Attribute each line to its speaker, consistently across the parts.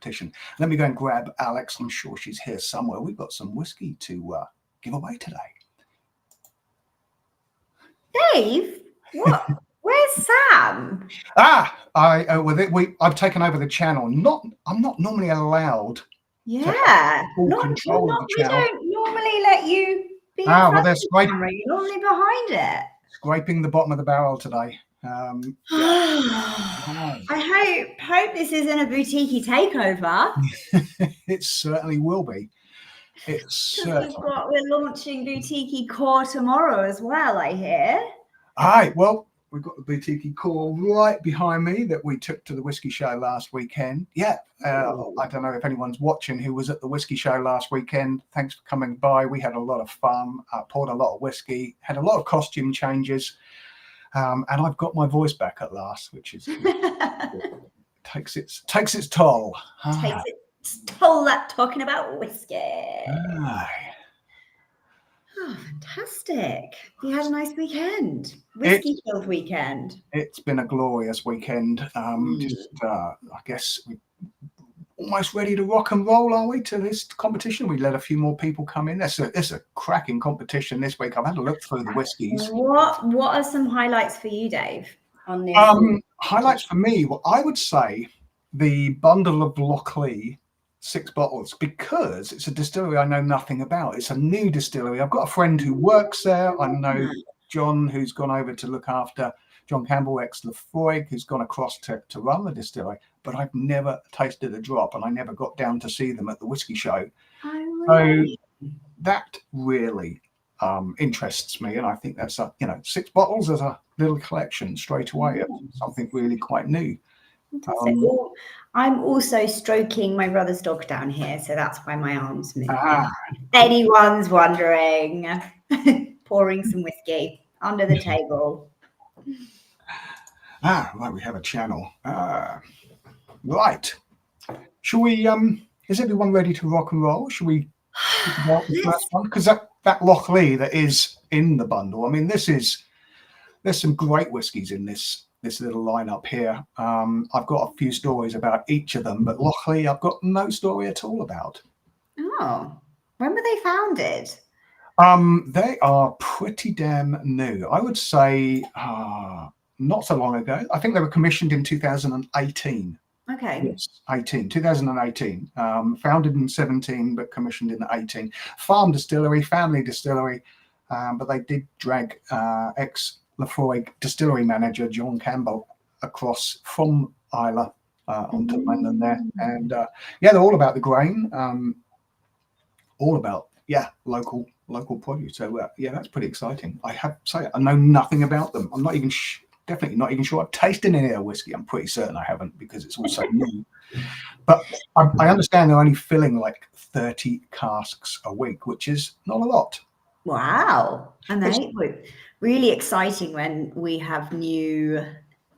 Speaker 1: competition. Let me go and grab Alex. I'm sure she's here somewhere. We've got some whiskey to give away today.
Speaker 2: Dave, what? Where's Sam?
Speaker 1: I've taken over the channel. I'm not normally allowed.
Speaker 2: Yeah,
Speaker 1: full control of the
Speaker 2: we
Speaker 1: channel.
Speaker 2: don't normally let you be in front of the camera. You're normally behind it.
Speaker 1: Scraping the bottom of the barrel today.
Speaker 2: I hope this isn't a boutique takeover.
Speaker 1: It certainly will be.
Speaker 2: We're launching boutique core tomorrow as well, I hear.
Speaker 1: All right, well, we've got the boutique core right behind me that we took to the whiskey show last weekend. Yeah, I don't know if anyone's watching who was at the whiskey show last weekend. Thanks for coming by. We had a lot of fun. Poured a lot of whiskey, had a lot of costume changes, and I've got my voice back at last, which is takes its toll.
Speaker 2: Takes its toll, that talking about whiskey. Oh, fantastic. You had a nice weekend. Whiskey-filled weekend.
Speaker 1: It's been a glorious weekend. I guess we're almost ready to rock and roll, are we, to this competition? We let a few more people come in. It's a cracking competition this week. I've had a look through the whiskies.
Speaker 2: What are some highlights for you, Dave, on this?
Speaker 1: Highlights for me, well, I would say the bundle of Lochlea 6 bottles, because it's a distillery I know nothing about. It's a new distillery. I've got a friend who works there. I know John, who's gone over to look after John Campbell, ex-Lafroig, who's gone across to run the distillery, but I've never tasted a drop, and I never got down to see them at the whiskey show. So that really interests me, and I think that's 6 bottles as a little collection straight away of something really quite new.
Speaker 2: I'm also stroking my brother's dog down here, so that's why my arm's moving. Anyone's wondering, pouring some whiskey under the table.
Speaker 1: Right, we have a channel. Right. Shall we, is everyone ready to rock and roll? Shall we talk about the first one? Because that Lochlea that is in the bundle, I mean, there's some great whiskies in this little lineup here. I've got a few stories about each of them, but Lochlea I've got no story at all about.
Speaker 2: Oh, when were they founded?
Speaker 1: They are pretty damn new. I would say not so long ago. I think they were commissioned in 2018.
Speaker 2: Okay.
Speaker 1: Yes, 2018. Founded in 17, but commissioned in 18. Farm distillery, family distillery, but they did drag ex-Lafroig distillery manager John Campbell across from Islay onto London there. And they're all about the grain, all about local produce. So that's pretty exciting. I have to say, I know nothing about them. I'm not even definitely not even sure I've tasted any of their whiskey. I'm pretty certain I haven't, because it's all so new. But I understand they're only filling like 30 casks a week, which is not a lot.
Speaker 2: Wow. And they were really exciting when we have new,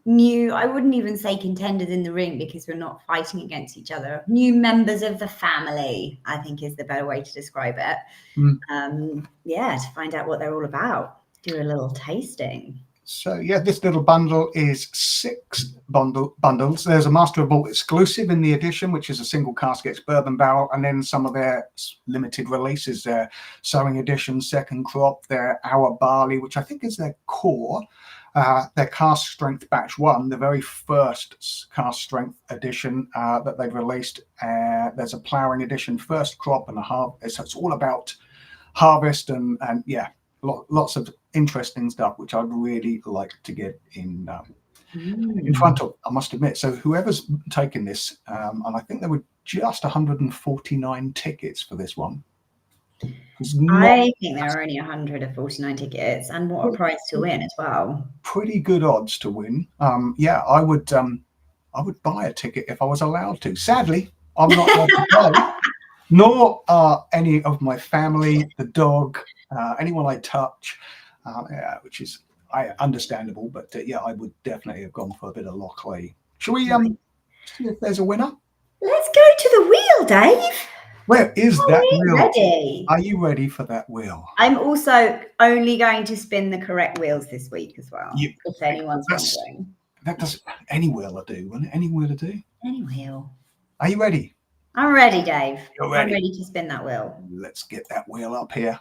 Speaker 2: I wouldn't even say contenders in the ring, because we're not fighting against each other. New members of the family, I think, is the better way to describe it. To find out what they're all about. Do a little tasting.
Speaker 1: So this little bundle is 6 bundles. There's a Master of Malt exclusive in the edition, which is a single cask ex-bourbon barrel, and then some of their limited releases, their Sowing Edition, Second Crop, their Our Barley, which I think is their core, their cask strength batch 1, the very first cask strength edition that they've released. There's a ploughing edition, First Crop, and a harvest. So it's all about harvest and lots of interesting stuff, which I'd really like to get in front of, I must admit. So whoever's taken this, and I think there were just 149 tickets for this one.
Speaker 2: I think there are only 149 tickets, and what a price to win as well.
Speaker 1: Pretty good odds to win. I would buy a ticket if I was allowed to. Sadly, I'm not allowed to go, nor are any of my family, the dog, anyone I touch, which is understandable, but I would definitely have gone for a bit of Lochlea. Shall we see if there's a winner?
Speaker 2: Let's go to the wheel, Dave.
Speaker 1: Where is that wheel?
Speaker 2: Ready?
Speaker 1: Are you ready for that wheel?
Speaker 2: I'm also only going to spin the correct wheels this week as well, if anyone's wondering.
Speaker 1: That does any wheel I do, wouldn't it? Any wheel I do.
Speaker 2: Any wheel.
Speaker 1: Are you ready?
Speaker 2: I'm ready, Dave.
Speaker 1: You're ready.
Speaker 2: I'm ready to spin that wheel.
Speaker 1: Let's get that wheel up here.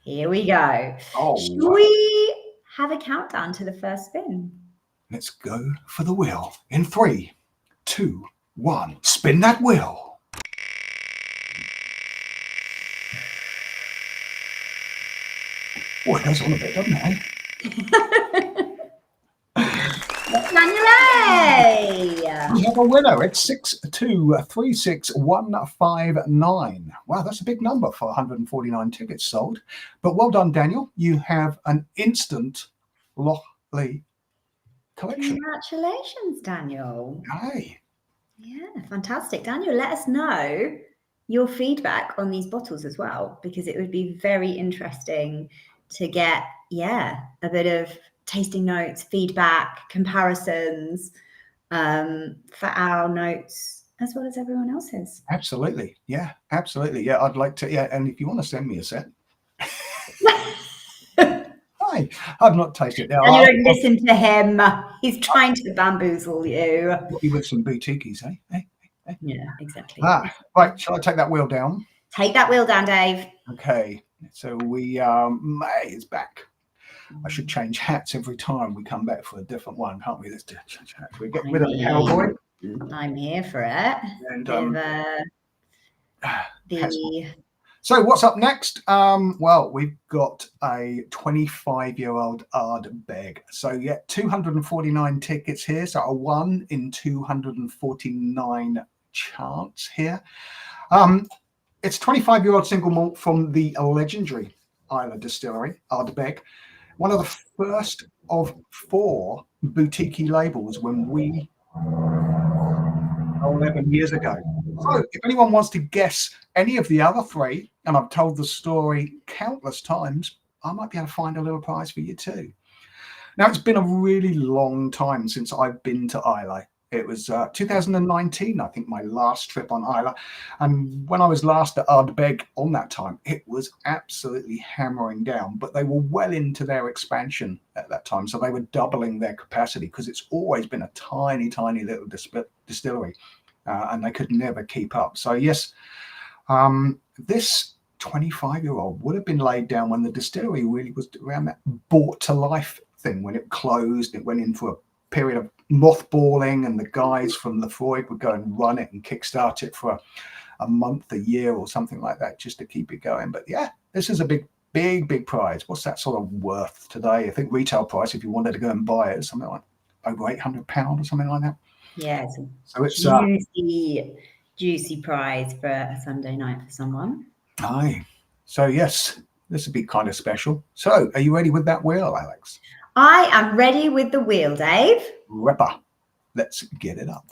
Speaker 2: Here we go.
Speaker 1: Oh,
Speaker 2: Shall we have a countdown to the first spin?
Speaker 1: Let's go for the wheel in 3, 2, 1. Spin that wheel. Oh, it goes on a bit, doesn't it?
Speaker 2: Daniel!
Speaker 1: We have a winner. It's 6236159. Wow, that's a big number for 149 tickets sold. But well done, Daniel. You have an instant Lochlea collection.
Speaker 2: Congratulations, Daniel.
Speaker 1: Hey.
Speaker 2: Yeah, fantastic. Daniel, let us know your feedback on these bottles as well, because it would be very interesting to get, a bit of tasting notes, feedback, comparisons for our notes as well as everyone else's.
Speaker 1: Absolutely. Yeah, absolutely. Yeah, I'd like to. Yeah, and if you want to send me a set. Hi, I've not tasted it.
Speaker 2: And you don't listen to him. He's trying to bamboozle you.
Speaker 1: With some boutiques, eh?
Speaker 2: Yeah, exactly.
Speaker 1: Right, shall I take that wheel down?
Speaker 2: Take that wheel down, Dave.
Speaker 1: Okay, so we May is back. I should change hats every time we come back for a different one, can't we? Let's change hats. We get rid of the cowboy.
Speaker 2: I'm here for it.
Speaker 1: And so what's up next? Well, we've got a 25-year-old Ardbeg. So yeah, 249 tickets here. So a 1 in 249 chance here. It's 25-year-old single malt from the legendary Ila distillery, Ardbeg. One of the first of 4 boutique labels when we 11 years ago. So if anyone wants to guess any of the other 3, and I've told the story countless times, I might be able to find a little prize for you too. Now, it's been a really long time since I've been to Islay. It was 2019, I think, my last trip on Islay. And when I was last at Ardbeg on that time, it was absolutely hammering down. But they were well into their expansion at that time. So they were doubling their capacity because it's always been a tiny, tiny little distillery. And they could never keep up. So yes, this 25-year-old would have been laid down when the distillery really was around that brought to life thing. When it closed, it went into a period of mothballing, and the guys from Lefroy would go and run it and kickstart it for a month, a year, or something like that, just to keep it going. But yeah, this is a big prize. What's that sort of worth today? I think retail price, if you wanted to go and buy it, is something like over £800 or something like that.
Speaker 2: Yeah,
Speaker 1: so it's
Speaker 2: juicy prize for a Sunday night for someone.
Speaker 1: Aye. So yes, this would be kind of special. So are you ready with that wheel, Alex?
Speaker 2: I am ready with the wheel, Dave.
Speaker 1: Ripper. Let's get it up.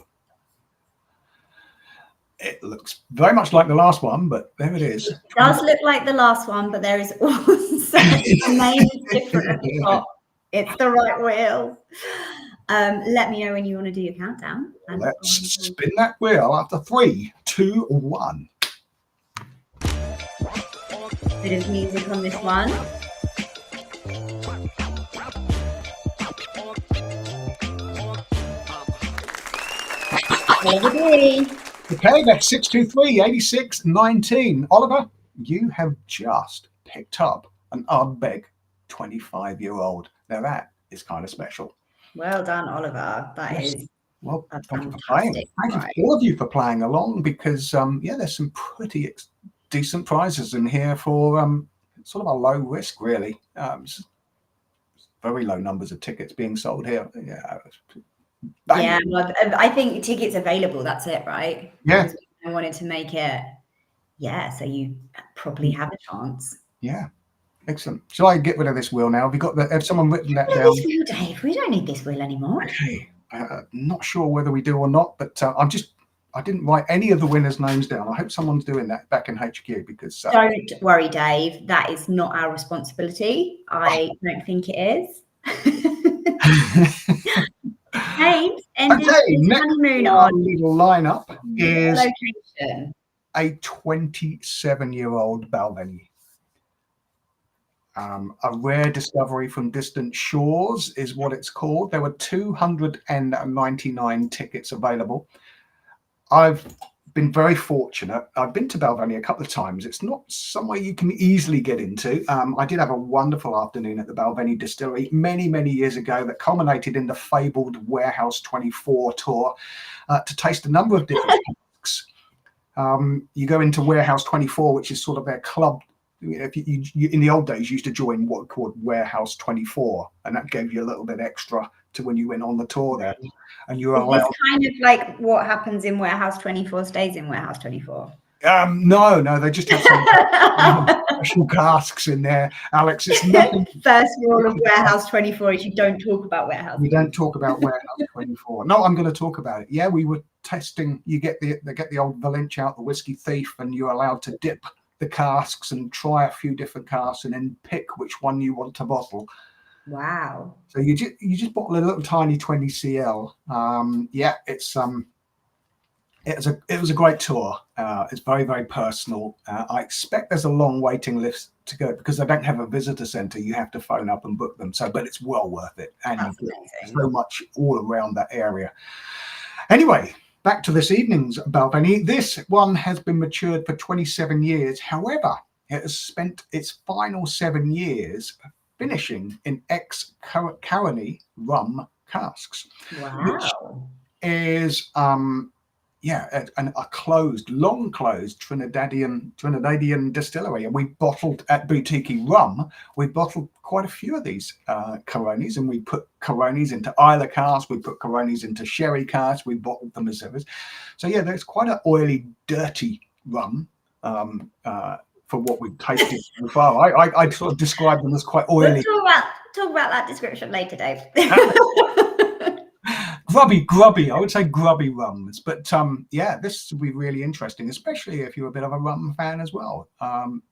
Speaker 1: It looks very much like the last one, but there it is.
Speaker 2: It does look like the last one, but there is also the name is different at the top. It's the right wheel. Let me know when you want to do your countdown.
Speaker 1: Let's spin that wheel after 3, 2, 1.
Speaker 2: Bit of music on this one.
Speaker 1: Okay, that's 623-86-19. Oliver, you have just picked up an Ardbeg 25-year-old. Now that is kind of special.
Speaker 2: Well done, Oliver. That is
Speaker 1: well. Thank you for playing. Thank you all of you for playing along, because there's some pretty decent prizes in here for sort of a low risk, really. Very low numbers of tickets being sold here. Yeah. Bang.
Speaker 2: Yeah, well, I think tickets available. That's it, right?
Speaker 1: Yeah.
Speaker 2: I wanted to make it. Yeah, so you probably have a chance.
Speaker 1: Yeah. Excellent. Shall I get rid of this wheel now? Have someone written that down?
Speaker 2: This wheel, Dave. We don't need this wheel anymore.
Speaker 1: Okay. Not sure whether we do or not, but I didn't write any of the winners' names down. I hope someone's doing that back in HQ, because
Speaker 2: don't worry, Dave. That is not our responsibility. I don't think it is. James,
Speaker 1: next
Speaker 2: honeymoon on
Speaker 1: little lineup is
Speaker 2: location.
Speaker 1: A 27-year-old Balvenie. A rare discovery from distant shores is what it's called. There were 299 tickets available. I've been very fortunate. I've been to Balvenie a couple of times. It's not somewhere you can easily get into. I did have a wonderful afternoon at the Balvenie distillery many years ago that culminated in the fabled Warehouse 24 tour to taste a number of different casks. You go into Warehouse 24, which is sort of their club. If you in the old days, you used to join what called Warehouse 24, and that gave you a little bit extra to when you went on the tour there. And you were allowed.
Speaker 2: It's kind of like what happens in Warehouse 24 stays in Warehouse 24.
Speaker 1: No, they just have some special casks in there, Alex. It's nothing.
Speaker 2: First rule of Warehouse 24 is you don't talk about Warehouse.
Speaker 1: We don't talk about Warehouse 24. No, I'm going to talk about it. Yeah, we were testing. They get the old Valentia out, the whiskey thief, and you're allowed to dip the casks and try a few different casks and then pick which one you want to bottle.
Speaker 2: Wow.
Speaker 1: So you just bottle a little tiny 20 cl. Yeah, it was a great tour. It's very personal. I expect there's a long waiting list to go because they don't have a visitor centre. You have to phone up and book them. So, but it's well worth it, and
Speaker 2: That's
Speaker 1: you get
Speaker 2: amazing.
Speaker 1: so much all around that area. Anyway, back to this evening's Balvenie. This one has been matured for 27 years. However, it has spent its final 7 years finishing in ex-Caroni rum casks, which
Speaker 2: Wow.
Speaker 1: is a long closed Trinidadian distillery. And we bottled at Boutique Rum. We bottled quite a few of these Caronis, and we put Caronis into Islay casks. We put Caronis into sherry casks. We bottled them as ever. So yeah, there's quite an oily, dirty rum. For what we've tasted so far, I sort of describe them as quite oily.
Speaker 2: We'll talk about that description later, Dave.
Speaker 1: grubby. I would say grubby rums, but yeah, this will be really interesting, especially if you're a bit of a rum fan as well.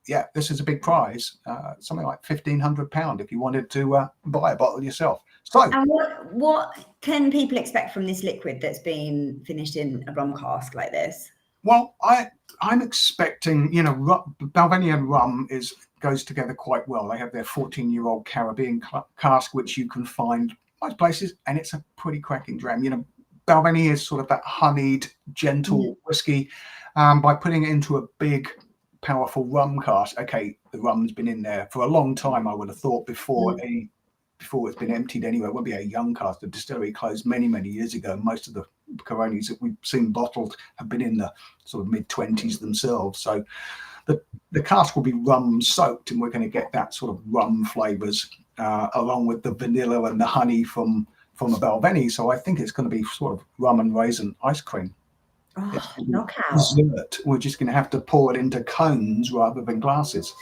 Speaker 1: Yeah, this is a big prize, something like £1,500 if you wanted to buy a bottle yourself. So, and
Speaker 2: what can people expect from this liquid that's been finished in a rum cask like this?
Speaker 1: Well, I'm expecting, Balvenie and rum goes together quite well. They have their 14-year-old Caribbean cask, which you can find most places, and it's a pretty cracking dram. Balvenie is sort of that honeyed, gentle whiskey. By putting it into a big, powerful rum cask, okay, the rum's been in there for a long time. I would have thought before it's been emptied anyway. It won't be a young cask. The distillery closed many years ago. Most of the Caronis that we've seen bottled have been in the sort of mid-20s themselves. So the cask will be rum soaked, and we're going to get that sort of rum flavors along with the vanilla and the honey from a Balvenie. So I think it's going to be sort of rum and raisin ice cream.
Speaker 2: Oh, knockout.
Speaker 1: Dessert. We're just going to have to pour it into cones rather than glasses.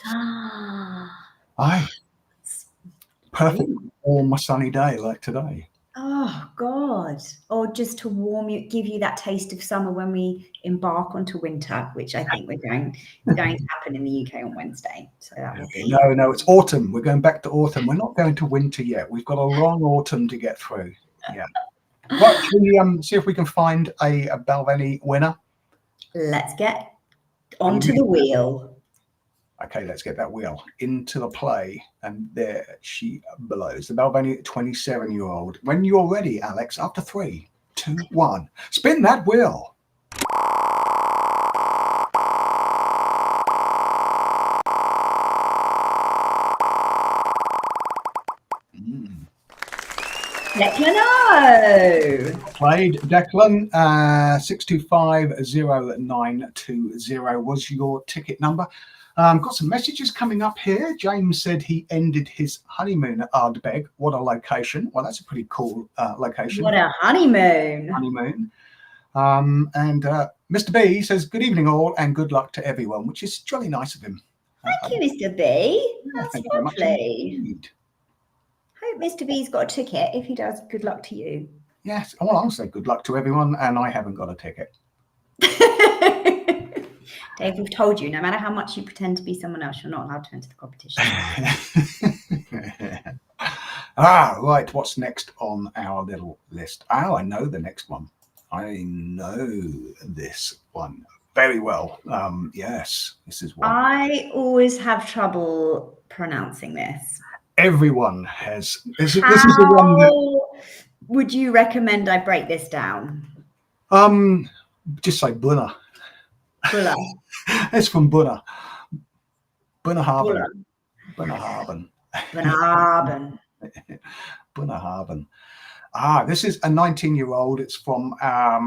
Speaker 1: Perfect warm sunny day like today.
Speaker 2: Oh God. Or just to warm you, give you that taste of summer when we embark onto winter, which I think we're going to happen in the UK on Wednesday. So that would be
Speaker 1: no, it's autumn. We're going back to autumn. We're not going to winter yet. We've got a long autumn to get through. Yeah. Right, should we see if we can find a Balvenie winner?
Speaker 2: Let's get onto the wheel.
Speaker 1: Okay, let's get that wheel into the play, and there she blows. The Balvenie 27-year-old. When you're ready, Alex, after 3, 2, 1, spin that wheel.
Speaker 2: Declan.
Speaker 1: Played Declan. 6250920 was your ticket number. Got some messages coming up here. James said he ended his honeymoon at Ardbeg. What a location. Well, that's a pretty cool location.
Speaker 2: What a honeymoon.
Speaker 1: And Mr. B says, good evening all and good luck to everyone, which is jolly nice of him.
Speaker 2: Thank you, Mr. B. That's
Speaker 1: thank you very
Speaker 2: lovely.
Speaker 1: much.
Speaker 2: Hope Mr. B's got a ticket. If he does, good luck to you.
Speaker 1: Yes, well, I'll say good luck to everyone, and I haven't got a ticket.
Speaker 2: Dave, we've told you, no matter how much you pretend to be someone else, you're not allowed to enter the competition.
Speaker 1: Right. What's next on our little list? I know the next one. I know this one very well. Yes, this is one.
Speaker 2: I always have trouble pronouncing this.
Speaker 1: Everyone has. This is the one that...
Speaker 2: Would you recommend I break this down?
Speaker 1: Just say Bunna.
Speaker 2: Bulla.
Speaker 1: It's from Bunnahabhain.
Speaker 2: Bulla.
Speaker 1: Bunnahabhain.
Speaker 2: Bunnahabhain.
Speaker 1: Bunnahabhain. This is a 19-year-old. It's from our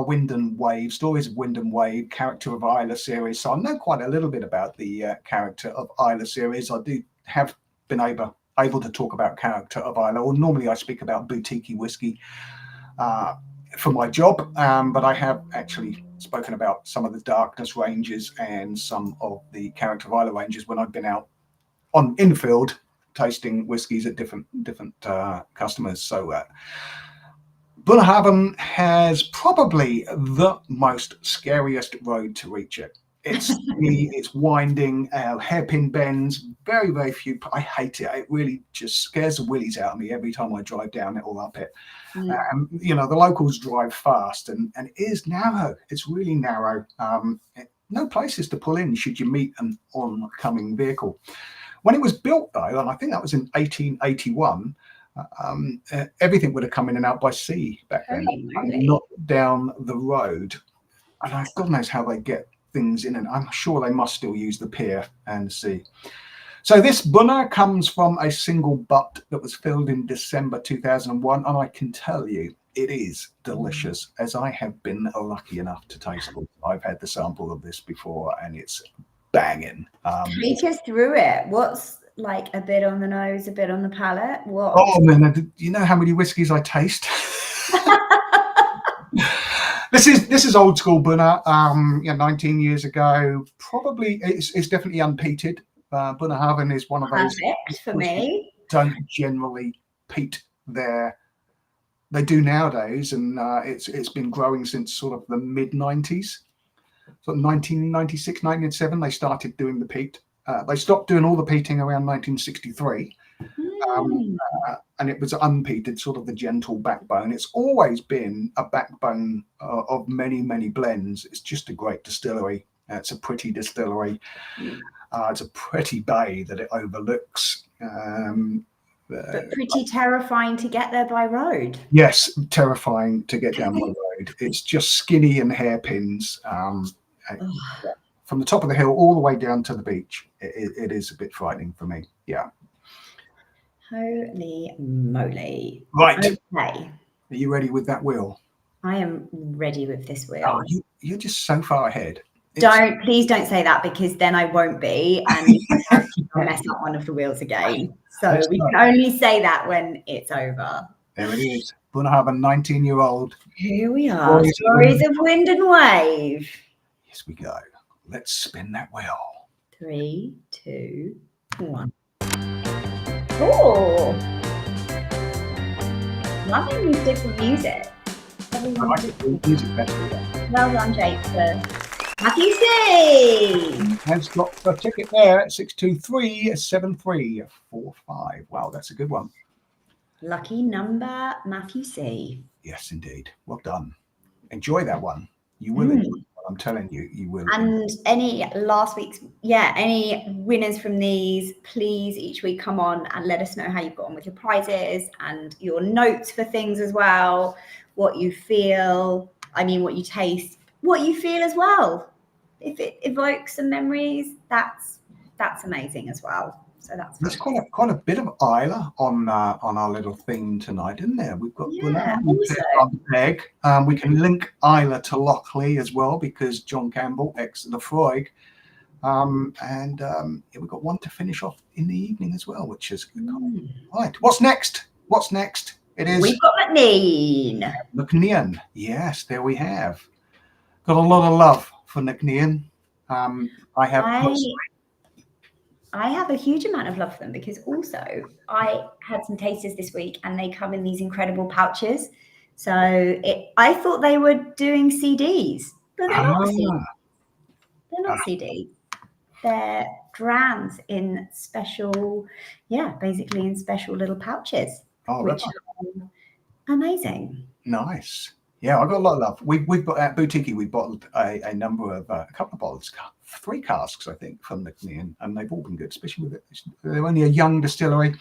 Speaker 1: Wind and Wave, Stories of Wind and Wave, Character of Ila series. So I know quite a little bit about the Character of Ila series. I do have been able to talk about Character of Ila, or normally I speak about boutique whiskey for my job, but I have actually spoken about some of the Darkness ranges and some of the Character of Ila ranges when I've been out in the field tasting whiskies at different customers. So Bunnahabhain has probably the most scariest road to reach it. It's it's winding, hairpin bends, very, very few. I hate it. It really just scares the willies out of me every time I drive down it or up it. You know, the locals drive fast, and it is narrow. It's really narrow. No places to pull in should you meet an oncoming vehicle. When it was built, though, and I think that was in 1881, everything would have come in and out by sea back then, not down the road. And God knows how they get things in, and I'm sure they must still use the pier and the sea. So this Bunna comes from a single butt that was filled in December 2001, and I can tell you it is delicious, as I have been lucky enough to taste it. I've had the sample of this before, and it's banging.
Speaker 2: Take us through it. What's like a bit on the nose, a bit on the palate? What?
Speaker 1: Oh man, do you know how many whiskies I taste? This is old school Bunna. 19 years ago, probably it's definitely unpeated. Bunnahabhain is one of those.
Speaker 2: Perfect for me.
Speaker 1: Don't generally peat there. They do nowadays, and it's been growing since sort of the mid 90s. So 1996, 1997, they started doing the peat. They stopped doing all the peating around 1963, and it was unpeated, sort of the gentle backbone. It's always been a backbone of many, many blends. It's just a great distillery. It's a pretty distillery. It's a pretty bay that it overlooks.
Speaker 2: But pretty terrifying to get there by road.
Speaker 1: Yes, terrifying to get down the road. It's just skinny and hairpins. From the top of the hill all the way down to the beach, it is a bit frightening for me. Yeah.
Speaker 2: Holy moly.
Speaker 1: Right.
Speaker 2: Okay.
Speaker 1: Are you ready with that wheel?
Speaker 2: I am ready with this wheel.
Speaker 1: Oh, you're just so far ahead.
Speaker 2: Please don't say that, because then I won't be, and I'll mess up one of the wheels again. So we can only say that when it's over.
Speaker 1: There it is. Bunnahabhain, 19-year-old.
Speaker 2: Here we are. Stories of Wind and Wave.
Speaker 1: Yes, we go. Let's spin that wheel.
Speaker 2: 3, 2, 1. Oh, loving these different music.
Speaker 1: I like the music better. Yeah.
Speaker 2: Well done, Jake. Matthew C.
Speaker 1: Has got the ticket there at 6237345. Wow, that's a good one.
Speaker 2: Lucky number, Matthew C.
Speaker 1: Yes, indeed. Well done. Enjoy that one. You will enjoy it. I'm telling you, you will.
Speaker 2: And any winners from these, please each week come on and let us know how you've got on with your prizes and your notes for things as well. What you feel, what you taste, what you feel as well. If it evokes some memories, that's amazing as well. So there's
Speaker 1: quite a bit of Isla on our little theme tonight, isn't there? We've got Ardbeg. We can link Isla to Lochlea as well, because John Campbell, ex the Freud, we've got one to finish off in the evening as well, which is right. What's next? It is.
Speaker 2: We've got Nc'nean.
Speaker 1: Nc'nean. Yes, there we have. Got a lot of love for Nc'nean.
Speaker 2: I have a huge amount of love for them, because also I had some tasters this week and they come in these incredible pouches. So I thought they were doing CDs, but they're not CDs. They're not CDs. They're drams in special, basically in special little pouches, which are amazing.
Speaker 1: Nice. Yeah, I got a lot of love. We've got at Boutique, we bottled a number of a couple of bottles, 3 casks, I think, from Nc'nean, and they've all been good, especially with it. They're only a young distillery.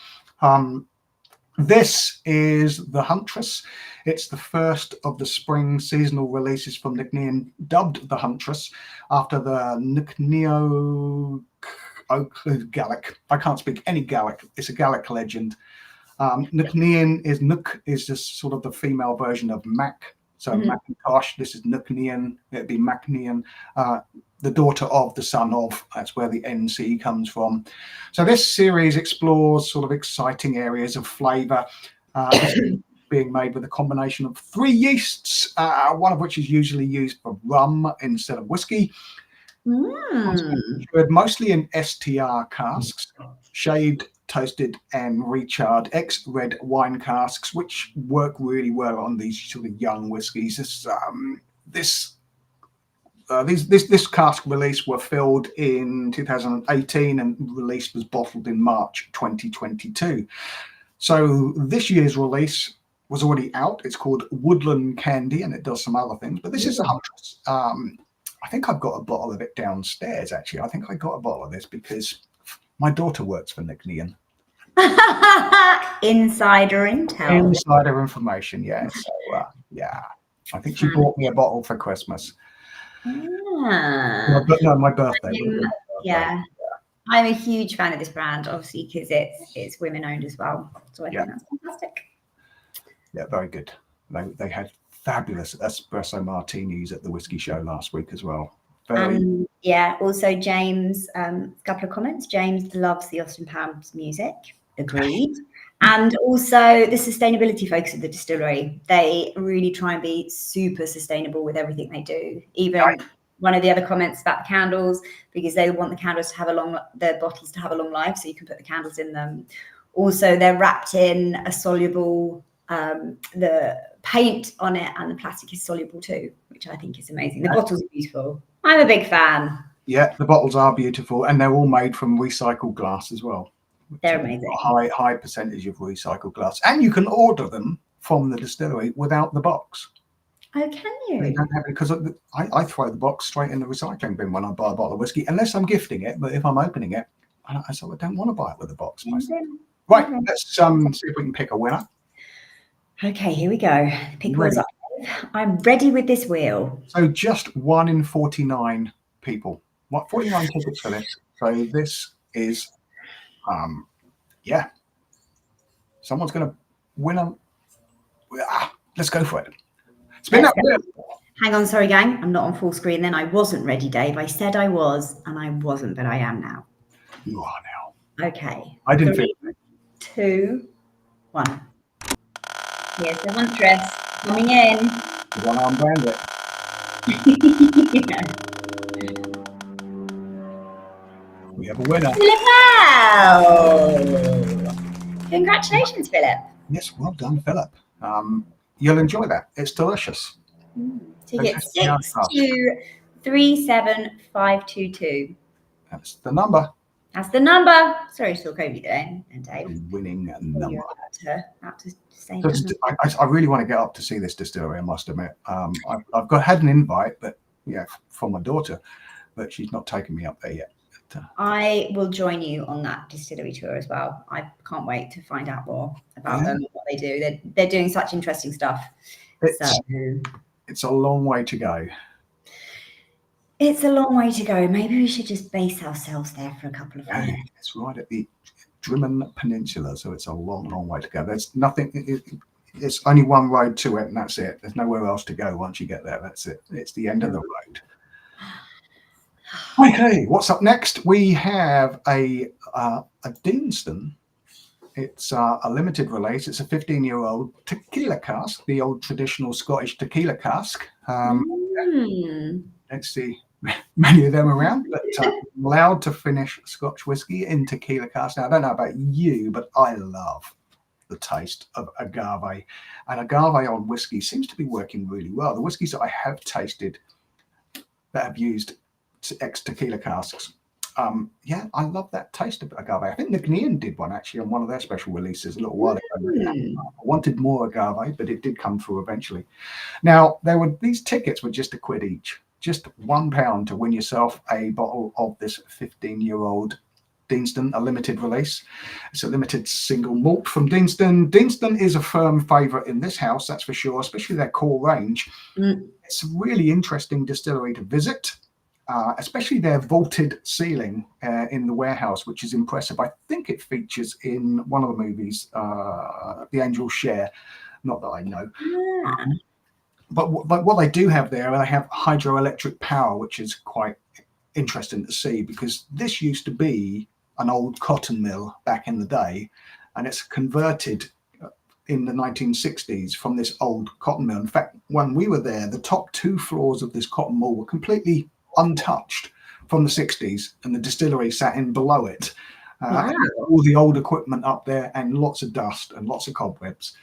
Speaker 1: This is the Huntress. It's the first of the spring seasonal releases from Nc'nean, dubbed the Huntress after the Nc'nean Gaelic. I can't speak any Gaelic. It's a Gaelic legend. Nc'nean is just sort of the female version of Mac. So Macintosh, this is Nc'nean, it'd be Macallan, the daughter of the son of, that's where the NC comes from. So this series explores sort of exciting areas of flavour, being made with a combination of 3 yeasts, one of which is usually used for rum instead of whiskey. Mostly in STR casks, shaved, toasted and recharred ex-red wine casks, which work really well on these sort of young whiskies. This cask release were filled in 2018 and released was bottled in March 2022. So this year's release was already out. It's called Woodland Candy and it does some other things, but this is a Huntress. I think I've got a bottle of it downstairs, actually. I think I got a bottle of this because my daughter works for Nc'nean.
Speaker 2: Insider intel.
Speaker 1: Insider information, yeah. So, yeah. I think she bought me a bottle for Christmas. No, my birthday.
Speaker 2: Yeah. I'm a huge fan of this brand, obviously, because it's women owned as well. So I think that's fantastic.
Speaker 1: Yeah, very good. They had fabulous espresso martinis at the whiskey show last week as well.
Speaker 2: Also James, a couple of comments. James loves the Austin Powers music. Agreed. And also the sustainability focus of the distillery. They really try and be super sustainable with everything they do. Even one of the other comments about the candles, because they want the candles to have the bottles to have a long life, so you can put the candles in them. Also, they're wrapped in a soluble, the paint on it and the plastic is soluble too, which I think is amazing. The bottles are beautiful. I'm a big fan.
Speaker 1: Yeah, the bottles are beautiful and they're all made from recycled glass as well.
Speaker 2: They're amazing.
Speaker 1: High percentage of recycled glass, and you can order them from the distillery without the box.
Speaker 2: Oh, can you?
Speaker 1: They don't have it because I throw the box straight in the recycling bin when I buy a bottle of whiskey, unless I'm gifting it. But if I'm opening it, I don't want to buy it with a box. Right, let's see if we can pick a winner.
Speaker 2: Okay, here we go. Pick wheels up. I'm ready with this wheel.
Speaker 1: So just 1 in 49 people. 49 tickets for this. So this is. Someone's going to win them. Let's go for it. Spin up.
Speaker 2: Hang on, sorry, gang. I'm not on full screen then. I wasn't ready, Dave. I said I was, and I wasn't, but I am now.
Speaker 1: You are now.
Speaker 2: Okay.
Speaker 1: I didn't feel it.
Speaker 2: 2, 1. Here's the Huntress coming in.
Speaker 1: The one-arm bandit. We have a winner.
Speaker 2: Philip! Congratulations, Philip.
Speaker 1: Yes, well done, Philip. You'll enjoy that. It's delicious.
Speaker 2: Ticket 623752.
Speaker 1: That's the number.
Speaker 2: That's the number. Sorry, still COVID there, and Dave.
Speaker 1: The winning number.
Speaker 2: Out to say
Speaker 1: I really want to get up to see this distillery, I must admit. I've had an invite, but from my daughter, but she's not taken me up there yet.
Speaker 2: I will join you on that distillery tour as well. I can't wait to find out more about them and what they do. They're doing such interesting stuff.
Speaker 1: It's a long way to go.
Speaker 2: It's a long way to go. Maybe we should just base ourselves there for a couple of years.
Speaker 1: It's right at the Drimmen Peninsula, so it's a long, long way to go. There's nothing. It's only one road to it, and that's it. There's nowhere else to go once you get there. That's it. It's the end of the road. Okay, what's up next? We have a Deanston. It's a limited release. It's a 15-year-old tequila cask, the old traditional Scottish tequila cask. Let's see many of them around, but I'm allowed to finish Scotch whiskey in tequila cask. Now, I don't know about you, but I love the taste of agave. And agave on whiskey seems to be working really well. The whiskies that I have tasted that have used ex-tequila casks. I love that taste of agave. I think Nc'nean did one actually on one of their special releases a little while ago. I wanted more agave, but it did come through eventually. Now, these tickets were just £1 each, just £1 to win yourself a bottle of this 15-year-old Deanston, a limited release. It's a limited single malt from Deanston. Deanston is a firm favourite in this house, that's for sure, especially their core range. It's a really interesting distillery to visit, especially their vaulted ceiling in the warehouse, which is impressive. I think it features in one of the movies, The Angel's Share. Not that I know. But what they do have there, they have hydroelectric power, which is quite interesting to see, because this used to be an old cotton mill back in the day, and it's converted in the 1960s from this old cotton mill. In fact, when we were there, the top 2 floors of this cotton mill were completely untouched from the 60s, and the distillery sat in below it. All the old equipment up there, and lots of dust and lots of cobwebs.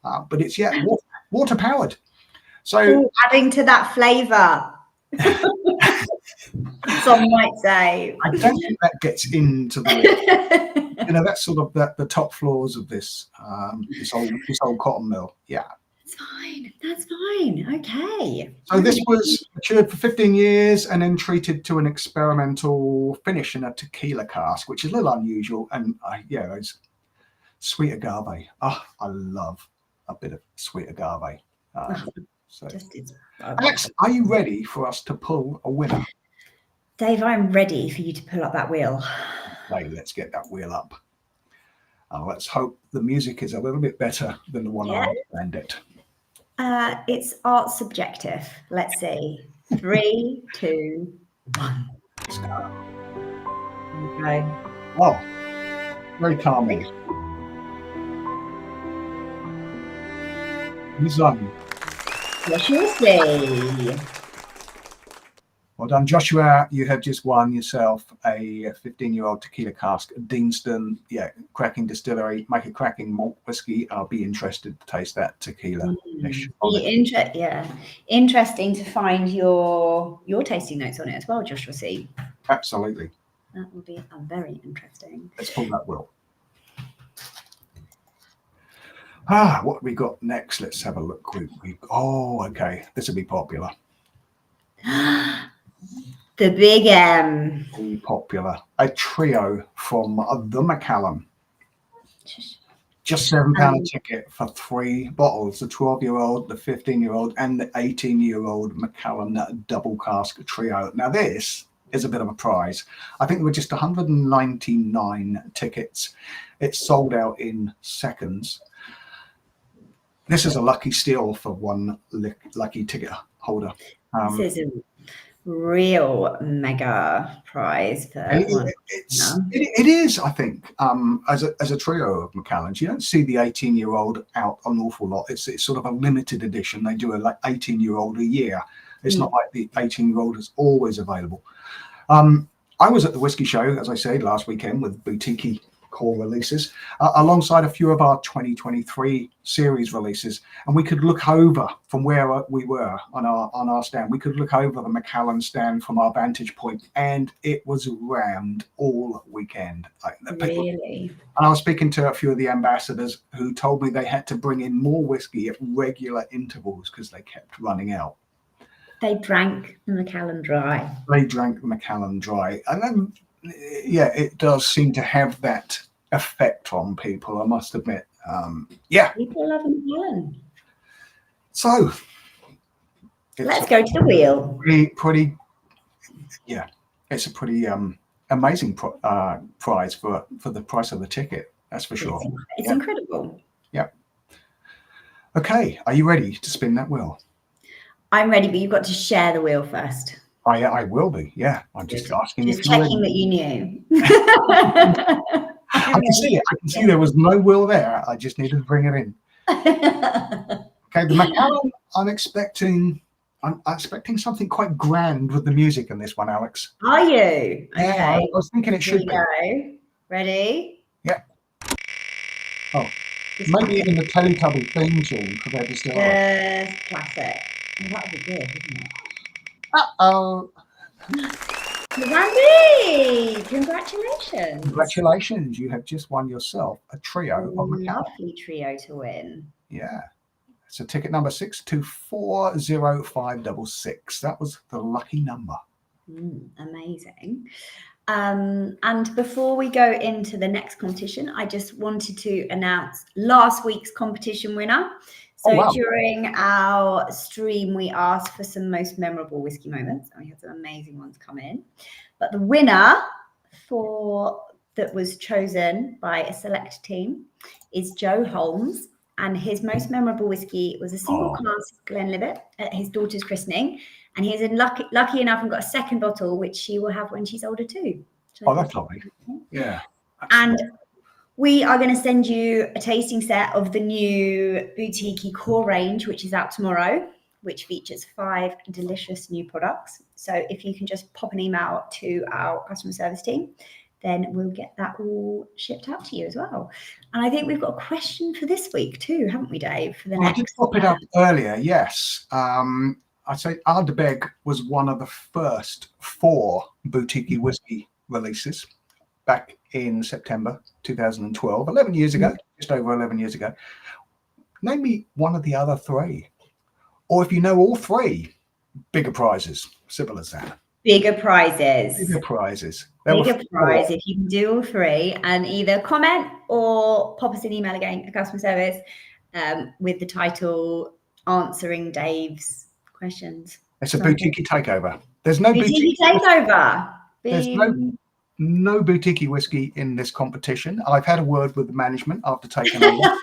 Speaker 1: But it's water powered. So
Speaker 2: adding to that flavour. Some might say.
Speaker 1: I don't think that gets into the that's sort of the top floors of this this old cotton mill. Yeah.
Speaker 2: That's fine. Okay.
Speaker 1: So this was matured for 15 years and then treated to an experimental finish in a tequila cask, which is a little unusual. And it's sweet agave. Oh, I love a bit of sweet agave. Alex, are you ready for us to pull a winner?
Speaker 2: Dave, I'm ready for you to pull up that wheel.
Speaker 1: Okay, let's get that wheel up. Let's hope the music is a little bit better than the one I planned it.
Speaker 2: It's art subjective. Let's see. 3, 2, 1.
Speaker 1: Let's go.
Speaker 2: Okay.
Speaker 1: Oh, very calming. Joshua. Well done, Joshua. You have just won yourself a 15-year-old tequila cask, Deanston. Yeah, cracking distillery, make a cracking malt whiskey. I'll be interested to taste that tequila.
Speaker 2: Interesting to find your tasting notes on it as well, Joshua C.
Speaker 1: Absolutely.
Speaker 2: That will be very interesting.
Speaker 1: Let's pull that wheel. What we got next? Let's have a look. Okay. This will be popular.
Speaker 2: The big M.
Speaker 1: Very popular. A trio from the Macallan. Just £7 a ticket for 3 bottles. The 12-year-old, the 15-year-old, and the 18-year-old Macallan double cask trio. Now this is a bit of a prize. I think there were just 199 tickets. It sold out in seconds. This is a lucky steal for one lucky ticket holder.
Speaker 2: This is a real mega prize.
Speaker 1: It is, I think, as a trio of Macallans. You don't see the 18-year-old out an awful lot. It's sort of a limited edition. They do a 18-year-old a year. It's not like the 18-year-old is always available. I was at the Whisky Show, as I said, last weekend with boutique core releases, alongside a few of our 2023 series releases, and we could look over from where we were on our stand. We could look over the Macallan stand from our vantage point, and it was rammed all weekend.
Speaker 2: Really?
Speaker 1: And I was speaking to a few of the ambassadors who told me they had to bring in more whiskey at regular intervals because they kept running out.
Speaker 2: They drank the Macallan dry.
Speaker 1: And then it does seem to have that effect on people, I must admit.
Speaker 2: People love Macallan.
Speaker 1: So
Speaker 2: let's go to the wheel.
Speaker 1: It's a pretty amazing prize for the price of the ticket, that's for sure.
Speaker 2: It's incredible.
Speaker 1: Yeah. Okay, are you ready to spin that wheel?
Speaker 2: I'm ready, but you've got to share the wheel first.
Speaker 1: I will be, yeah. I'm just asking.
Speaker 2: Just checking that you knew.
Speaker 1: I can see it. I can see there was no will there. I just needed to bring it in. Okay, the Macallan, I'm expecting something quite grand with the music in this one, Alex.
Speaker 2: Are you?
Speaker 1: Yeah,
Speaker 2: okay.
Speaker 1: I was thinking it should be.
Speaker 2: Go. Ready?
Speaker 1: Yeah. Oh, maybe even the Teletubby theme tune for their distillery.
Speaker 2: Classic. Oh, that would be good, wouldn't it?
Speaker 1: Uh-oh.
Speaker 2: Randy, congratulations.
Speaker 1: Congratulations. You have just won yourself a trio of Macallan.
Speaker 2: Lovely trio to win.
Speaker 1: Yeah. So ticket number 624056. That was the lucky number.
Speaker 2: Amazing. And before we go into the next competition, I just wanted to announce last week's competition winner. So during our stream, we asked for some most memorable whiskey moments, and we had some amazing ones come in. But the winner that was chosen by a select team is Joe Holmes, and his most memorable whiskey was a single cask Glenlivet at his daughter's christening, and he's lucky enough and got a second bottle, which she will have when she's older too.
Speaker 1: So that's lovely. Yeah.
Speaker 2: And we are going to send you a tasting set of the new Boutique core range, which is out tomorrow, which features 5 delicious new products. So if you can just pop an email to our customer service team, then we'll get that all shipped out to you as well. And I think we've got a question for this week too, haven't we, Dave? For the next.
Speaker 1: I did pop it up earlier, yes. I'd say Ardbeg was one of the first 4 boutique whiskey releases back in September 2012, 11 years ago, just over 11 years ago. Name me one of the other 3. Or if you know all 3, bigger prizes. Simple as that.
Speaker 2: Bigger prizes.
Speaker 1: Bigger prizes.
Speaker 2: Bigger prize if you can do all 3, and either comment or pop us an email again at customer service with the title answering Dave's questions.
Speaker 1: It's a boutique takeover. There's no
Speaker 2: boutique takeover.
Speaker 1: There's no boutique whiskey in this competition. I've had a word with the management after taking over.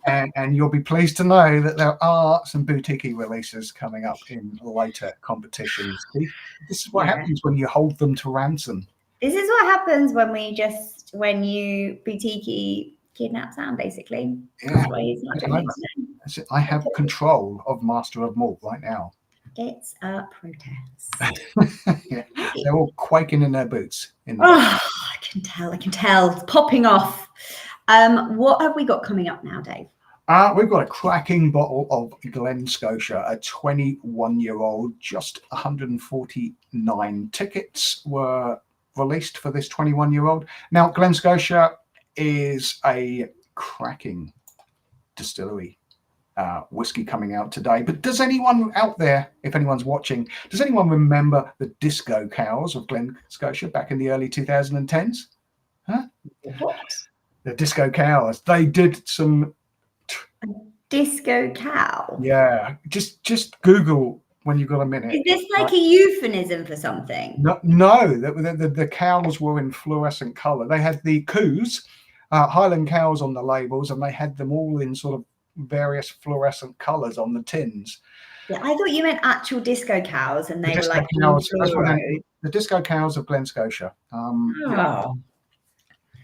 Speaker 1: And you'll be pleased to know that there are some boutique releases coming up in later competitions. This is what happens when you hold them to ransom.
Speaker 2: This is what happens when you boutique kidnap Sam, basically.
Speaker 1: Yeah. That's why he's not doing it. I have control of Master of Malt right now.
Speaker 2: It's a protest.
Speaker 1: Yeah. They're all quaking in their boots.
Speaker 2: I can tell. It's popping off. What have we got coming up now, Dave?
Speaker 1: We've got a cracking bottle of Glen Scotia, a 21-year-old. Just 149 tickets were released for this 21-year-old. Now, Glen Scotia is a cracking distillery whiskey coming out today. But does anyone out there, if anyone's watching, does anyone remember the disco cows of Glen Scotia back in the early 2010s? Huh?
Speaker 2: What?
Speaker 1: The disco cows. They did some
Speaker 2: disco cow.
Speaker 1: Yeah, just Google when you've got a minute.
Speaker 2: Is this like a euphemism for something?
Speaker 1: No. The cows were in fluorescent color. They had the coos, Highland cows on the labels, and they had them all in sort of various fluorescent colors on the tins.
Speaker 2: Yeah, I thought you meant actual disco cows, and they were like
Speaker 1: the disco cows of Glen Scotia.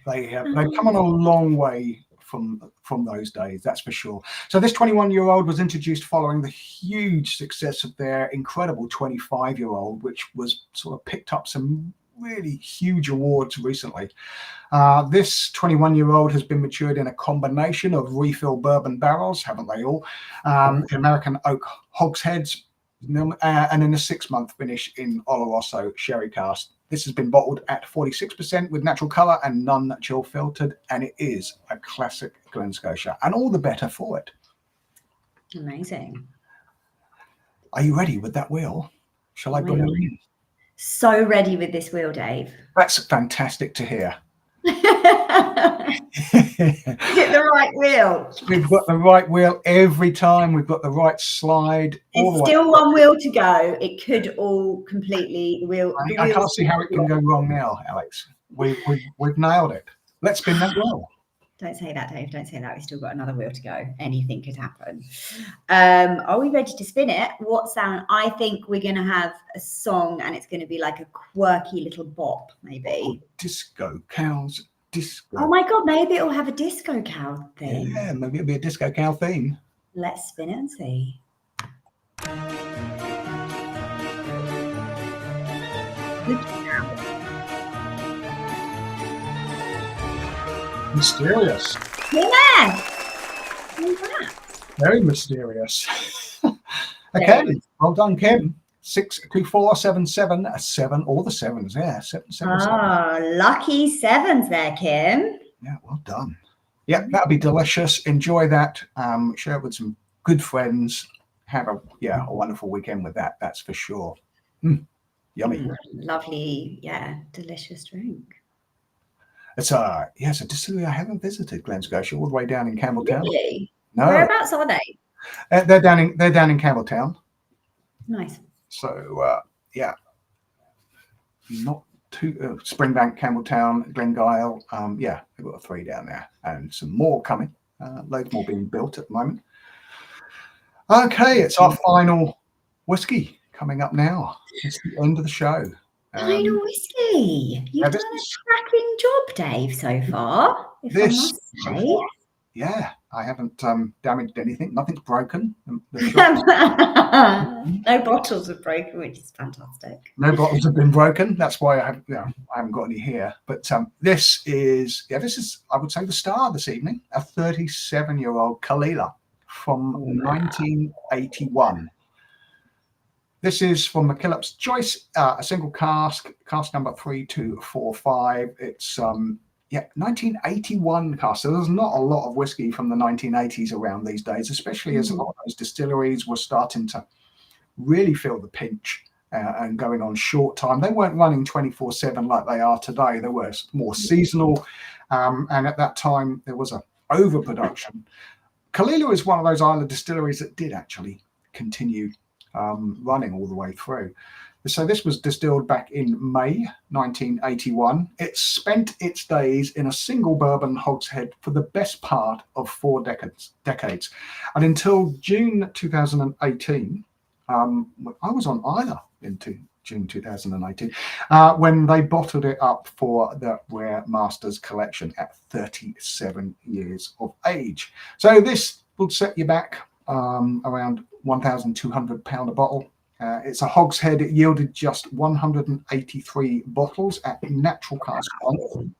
Speaker 1: They've come on a long way from those days, that's for sure. So this 21-year-old was introduced following the huge success of their incredible 25-year-old, which was sort of picked up some really huge awards recently. This 21-year-old has been matured in a combination of refill bourbon barrels, haven't they all? American oak hogsheads, and in a 6-month finish in Oloroso sherry cask. This has been bottled at 46% with natural colour and none chill filtered, and it is a classic Glen Scotia, and all the better for it.
Speaker 2: Amazing.
Speaker 1: Are you ready with that wheel? Shall I bring it in?
Speaker 2: So ready with this wheel, Dave.
Speaker 1: That's fantastic to hear.
Speaker 2: Get the right wheel.
Speaker 1: We've got the right wheel every time. We've got the right slide.
Speaker 2: There's still one wheel to go. It could all completely
Speaker 1: I can't see how it can go wrong now, Alex. We've nailed it. Let's spin that wheel.
Speaker 2: Don't say that, Dave. Don't say that. We've still got another wheel to go. Anything could happen. Are we ready to spin it? What sound? I think we're going to have a song, and it's going to be like a quirky little bop, maybe.
Speaker 1: Oh, disco cows. Disco.
Speaker 2: Oh my God, maybe it'll have a disco cow theme.
Speaker 1: Yeah, maybe it'll be a disco cow theme.
Speaker 2: Let's spin it and see.
Speaker 1: Mysterious.
Speaker 2: Yeah.
Speaker 1: Very mysterious. Okay, well done, Kim. 62477 7 all the sevens. Yeah, 7.
Speaker 2: Lucky sevens there, Kim.
Speaker 1: Yeah, well done. Yeah, that'll be delicious. Enjoy that. Share it with some good friends. Have a wonderful weekend with that. That's for sure. Yummy.
Speaker 2: Lovely, delicious drink.
Speaker 1: It's a distillery I haven't visited, Glen Scotia, all the way down in Campbelltown.
Speaker 2: Really?
Speaker 1: No.
Speaker 2: Whereabouts are they?
Speaker 1: They're down in Campbelltown.
Speaker 2: Nice.
Speaker 1: So not too Springbank, Campbelltown, Glengyle. We've got 3 down there, and some more coming. Loads more being built at the moment. Okay, it's our final whiskey coming up now. It's the end of the show.
Speaker 2: Final whiskey. You've done a cracking job, Dave, so far. If I must say.
Speaker 1: Yeah, I haven't damaged anything. Nothing's broken.
Speaker 2: No bottles have broken, which is fantastic.
Speaker 1: No bottles have been broken. That's why I haven't got any here. But this is I would say the star this evening. A 37-year-old Caol Ila from 1981. This is from Macallan's choice, a single cask number 3245. It's 1981 cask. So there's not a lot of whiskey from the 1980s around these days, especially as a lot of those distilleries were starting to really feel the pinch and going on short time. They weren't running 24/7 like they are today. They were more seasonal, and at that time there was a overproduction. Caol Ila is one of those island distilleries that did actually continue running all the way through. So this was distilled back in May 1981. It spent its days in a single bourbon hogshead for the best part of 4 decades. And until June 2018, I was on Isla into June 2018, when they bottled it up for the Rare Masters collection at 37 years of age. So this will set you back around £1,200 a bottle. It's a hogshead. It yielded just 183 bottles at natural cask strength.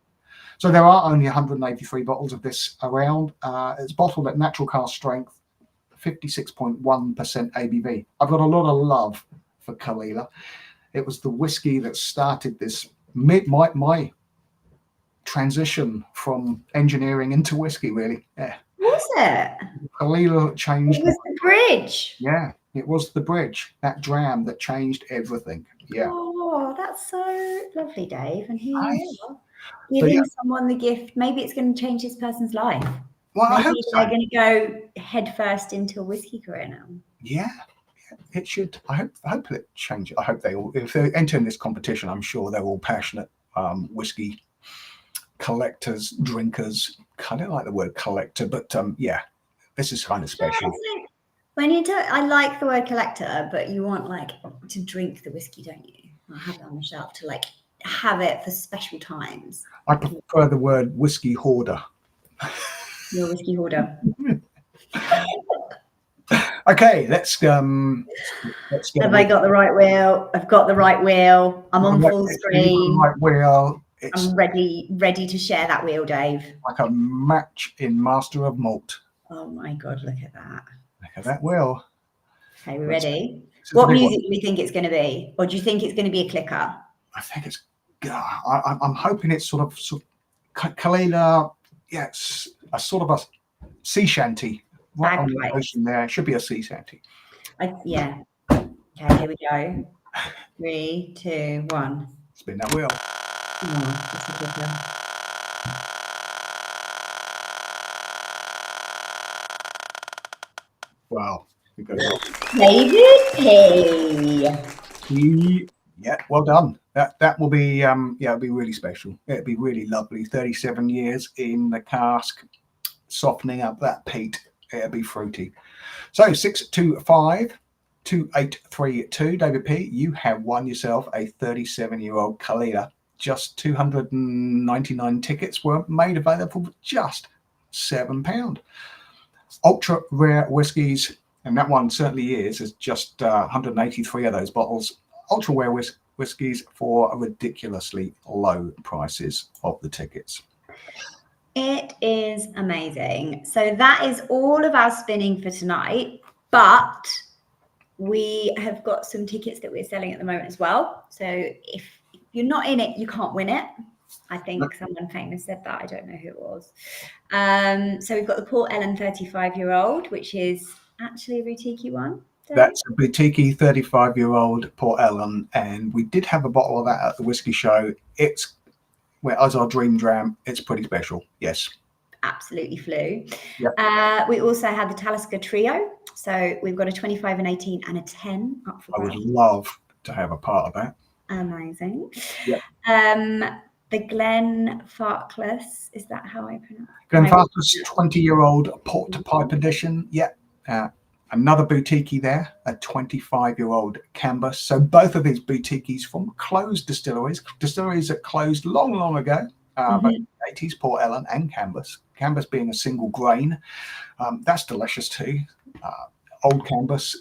Speaker 1: So there are only 183 bottles of this around. It's bottled at natural cask strength, 56.1% ABV. I've got a lot of love for Caol Ila. It was the whiskey that started this my transition from engineering into whiskey, really. Yeah.
Speaker 2: Was it?
Speaker 1: Caol Ila changed.
Speaker 2: It was the bridge.
Speaker 1: Yeah, it was the bridge, that dram that changed everything. Yeah.
Speaker 2: Oh, that's so lovely, Dave. And here you are, giving someone the gift. Maybe it's going to change this person's life.
Speaker 1: Well,
Speaker 2: Maybe
Speaker 1: I hope
Speaker 2: they're going to go head first into a whiskey career now.
Speaker 1: Yeah, it should. I hope it changes. I hope if they enter in this competition, I'm sure they're all passionate whiskey collectors, drinkers. I don't like the word collector, but this is kind of special.
Speaker 2: When you I like the word collector, but you want to drink the whiskey, don't you? I'll have it on the shelf to have it for special times.
Speaker 1: I prefer the word whiskey hoarder.
Speaker 2: You're a whiskey hoarder.
Speaker 1: Okay, let's get.
Speaker 2: Have I got the right wheel? I've got the right wheel. I'm on full screen.
Speaker 1: Right wheel.
Speaker 2: I'm ready to share that wheel, Dave.
Speaker 1: Like a match in Master of Malt.
Speaker 2: Oh my God, look at that.
Speaker 1: Look at that wheel.
Speaker 2: Okay, we're ready. What music do we think it's going to be? Or do you think it's going to be a clicker?
Speaker 1: I think it's, I'm hoping it's sort of Caol Ila, yes, a sort of a sea shanty. Right on the ocean there. It should be a sea shanty.
Speaker 2: Yeah. Okay, here we go. 3, 2, 1.
Speaker 1: Spin that wheel.
Speaker 2: Oh, it's a clicker.
Speaker 1: Wow.
Speaker 2: David P.
Speaker 1: Yeah, well done. That will be it'll be really special. It'll be really lovely. 37 years in the cask, softening up that peat. It'll be fruity. So 625 2832, David P. You have won yourself a 37-year-old Caol Ila. Just 299 tickets were made available for just £7. Ultra rare whiskies, and that one certainly is just 183 of those bottles. Ultra rare whiskies for ridiculously low prices of the tickets.
Speaker 2: It is amazing. So that is all of our spinning for tonight, but we have got some tickets that we're selling at the moment as well. So if you're not in it, you can't win it. I think someone famous said that. I don't know who it was. So we've got the Port Ellen 35-year-old, which is actually a boutique one.
Speaker 1: That's a boutique 35-year-old Port Ellen, and we did have a bottle of that at the whiskey show. It's, well, as our dream dram, it's pretty special. Yes.
Speaker 2: Absolutely flew.
Speaker 1: Yep.
Speaker 2: We also had the Talisker Trio. So we've got a 25, an 18 and a 10 up for
Speaker 1: I would
Speaker 2: grabs.
Speaker 1: love to have a part of that.
Speaker 2: Amazing.
Speaker 1: Yep.
Speaker 2: The Glen Farkless, is that how I pronounce it?
Speaker 1: Glen Farkless 20-year-old Port to Pipe edition. Yeah. Another boutique there, a 25-year-old Cambus. So both of these boutiques from closed distilleries that closed long, long ago. But in the 80s, Port Ellen and Cambus. Cambus being a single grain. That's delicious too. Old Cambus,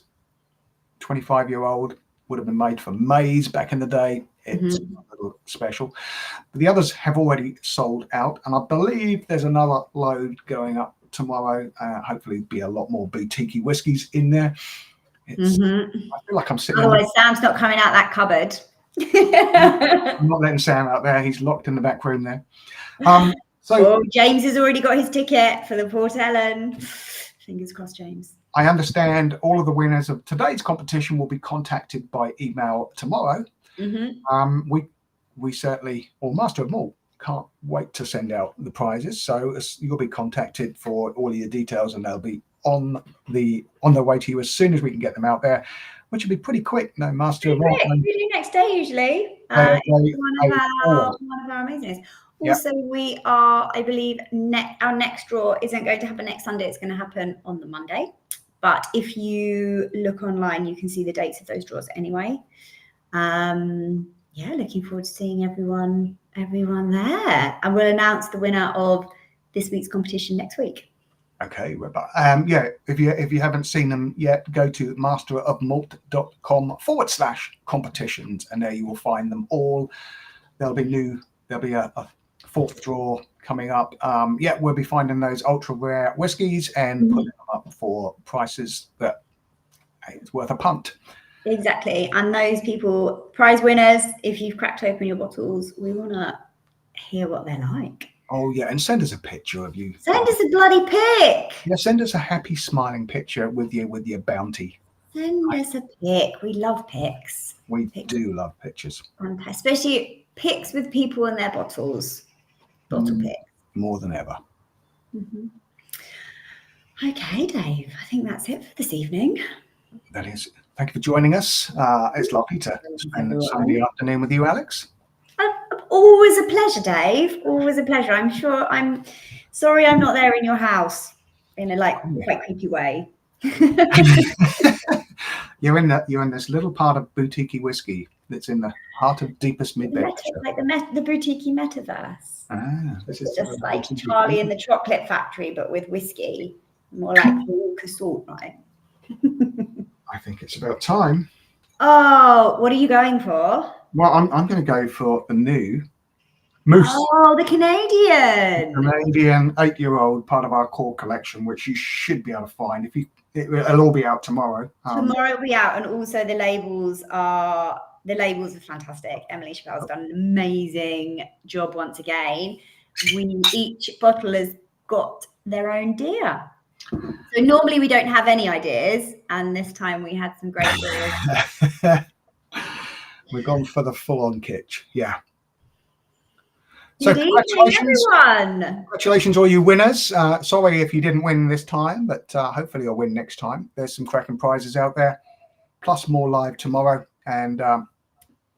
Speaker 1: 25-year-old, would have been made for maize back in the day. It's a little special. But the others have already sold out, and I believe there's another load going up tomorrow. Hopefully be a lot more boutique whiskies in there. I feel like I'm sitting.
Speaker 2: Otherwise, Sam's not coming out that cupboard.
Speaker 1: I'm not letting Sam out there. He's locked in the back room there. So
Speaker 2: James has already got his ticket for the Port Ellen. Fingers crossed, James.
Speaker 1: I understand all of the winners of today's competition will be contacted by email tomorrow. We certainly, or Master of Malt, can't wait to send out the prizes. So you'll be contacted for all of your details, and they'll be on their way to you as soon as we can get them out there, which will be pretty quick. No, Master of Malt.
Speaker 2: We do next day usually. One of our amazingness. Also, we are, I believe, our next draw isn't going to happen next Sunday. It's going to happen on the Monday. But if you look online, you can see the dates of those draws anyway. Looking forward to seeing everyone there. And we'll announce the winner of this week's competition next week.
Speaker 1: Okay, if you haven't seen them yet, go to masterofmalt.com/competitions, and there you will find them all. There'll be a fourth draw coming up. We'll be finding those ultra rare whiskies and putting them up for prices that it's worth a punt.
Speaker 2: Exactly. And those people, prize winners, if you've cracked open your bottles, we want to hear what they're like.
Speaker 1: Oh, yeah. And send us a picture of you.
Speaker 2: Send us a bloody pic. Yeah,
Speaker 1: send us a happy, smiling picture with your bounty.
Speaker 2: Send us a pic. We love pics.
Speaker 1: We do love pictures.
Speaker 2: Especially pics with people and their bottles. Bottle pics.
Speaker 1: More than ever.
Speaker 2: Okay, Dave. I think that's it for this evening.
Speaker 1: That is. Thank you for joining us. It's lovely to spend Sunday afternoon with you, Alex.
Speaker 2: Always a pleasure, Dave. Always a pleasure. I'm sorry I'm not there in your house in a quite creepy way.
Speaker 1: You're in this little part of boutique whiskey that's in the heart of deepest mid-Bedfordshire.
Speaker 2: Like the boutique metaverse.
Speaker 1: This is
Speaker 2: just like Charlie in the Chocolate Factory, but with whiskey. More like Walker Salt, right?
Speaker 1: I think it's about time.
Speaker 2: Oh, what are you going for?
Speaker 1: Well, I'm going to go for the new Moose.
Speaker 2: Oh, the Canadian
Speaker 1: 8-year-old, part of our core collection, which you should be able to find. It'll all be out tomorrow.
Speaker 2: Tomorrow it'll be out, and also the labels are fantastic. Emily Chappelle's done an amazing job once again. Each bottle has got their own deer. So normally we don't have any ideas, and this time we had some great ideas.
Speaker 1: We've gone for the full-on kitsch, yeah.
Speaker 2: So congratulations, everyone!
Speaker 1: Congratulations, all you winners. Sorry if you didn't win this time, but hopefully you'll win next time. There's some cracking prizes out there, plus more live tomorrow, and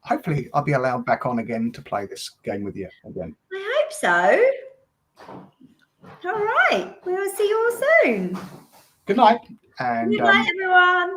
Speaker 1: hopefully I'll be allowed back on again to play this game with you again.
Speaker 2: I hope so. All right. We will see you all soon.
Speaker 1: Good night. And
Speaker 2: good night, everyone.